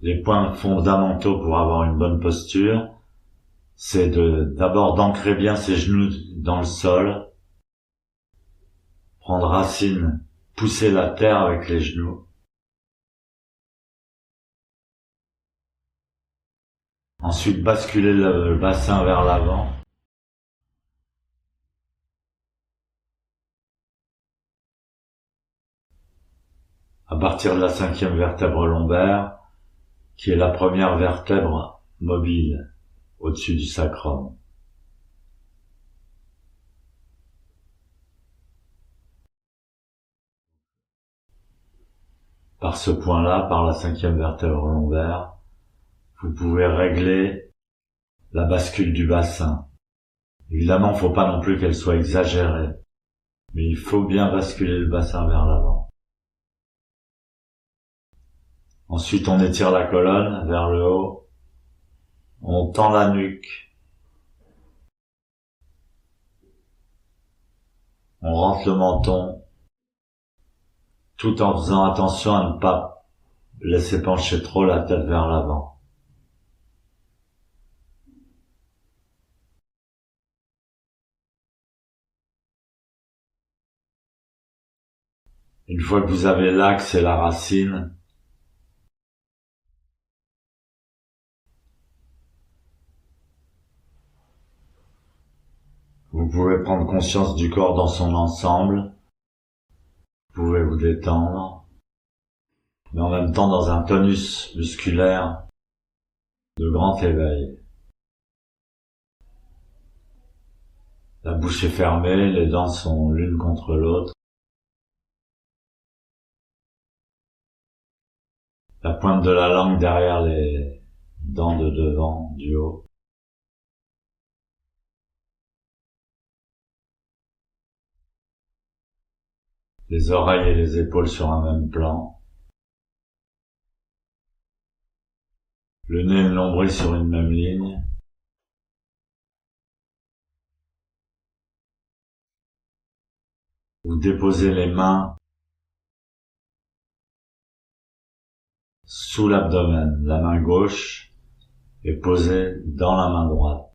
les points fondamentaux pour avoir une bonne posture, c'est d'abord d'ancrer bien ses genoux dans le sol, prendre racine, pousser la terre avec les genoux. Ensuite, basculer le bassin vers l'avant. À partir de la 5e vertèbre lombaire, qui est la première vertèbre mobile au-dessus du sacrum. Par ce point-là, par la 5e vertèbre lombaire, vous pouvez régler la bascule du bassin. Évidemment, il ne faut pas non plus qu'elle soit exagérée, mais il faut bien basculer le bassin vers l'avant. Ensuite, on étire la colonne vers le haut, on tend la nuque, on rentre le menton, tout en faisant attention à ne pas laisser pencher trop la tête vers l'avant. Une fois que vous avez l'axe et la racine, vous pouvez prendre conscience du corps dans son ensemble, vous pouvez vous détendre, mais en même temps dans un tonus musculaire de grand éveil. La bouche est fermée, les dents sont l'une contre l'autre. La pointe de la langue derrière les dents de devant, du haut. Les oreilles et les épaules sur un même plan. Le nez et le nombril sur une même ligne. Vous déposez les mains sous l'abdomen. La main gauche est posée dans la main droite.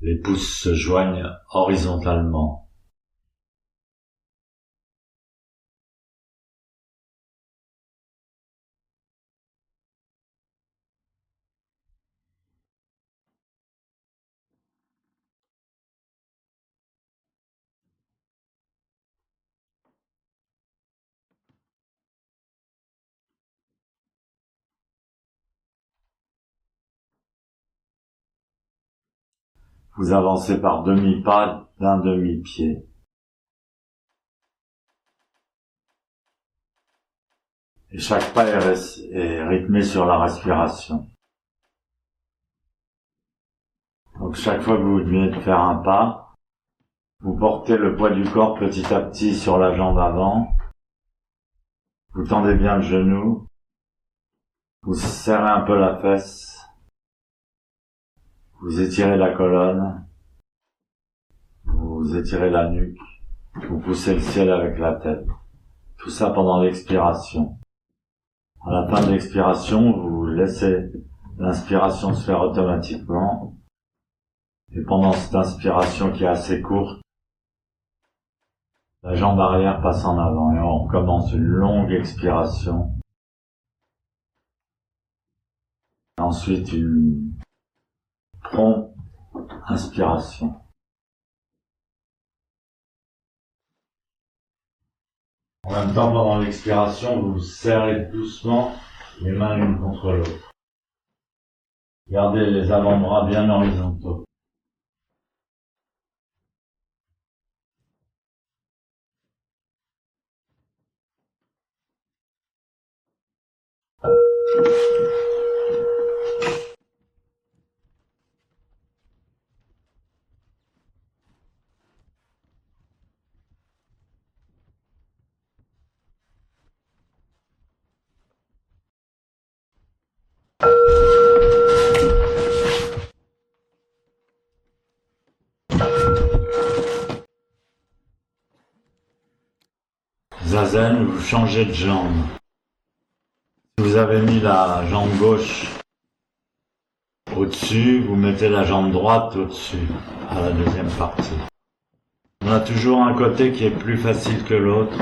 Les pouces se joignent horizontalement. Vous avancez par demi-pas d'un demi-pied. Et chaque pas est rythmé sur la respiration. Donc chaque fois que vous venez de faire un pas, vous portez le poids du corps petit à petit sur la jambe avant. Vous tendez bien le genou. Vous serrez un peu la fesse. Vous étirez la colonne. Vous étirez la nuque. Vous poussez le ciel avec la tête. Tout ça pendant l'expiration. À la fin de l'expiration, vous laissez l'inspiration se faire automatiquement. Et pendant cette inspiration qui est assez courte, la jambe arrière passe en avant et on recommence une longue expiration. Et ensuite une prompte inspiration. En même temps, pendant l'expiration, vous serrez doucement les mains l'une contre l'autre. Gardez les avant-bras bien horizontaux. Zazen, vous changez de jambe. Vous avez mis la jambe gauche au-dessus, vous mettez la jambe droite au-dessus, à la deuxième partie. On a toujours un côté qui est plus facile que l'autre.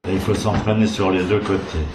Et il faut s'entraîner sur les deux côtés.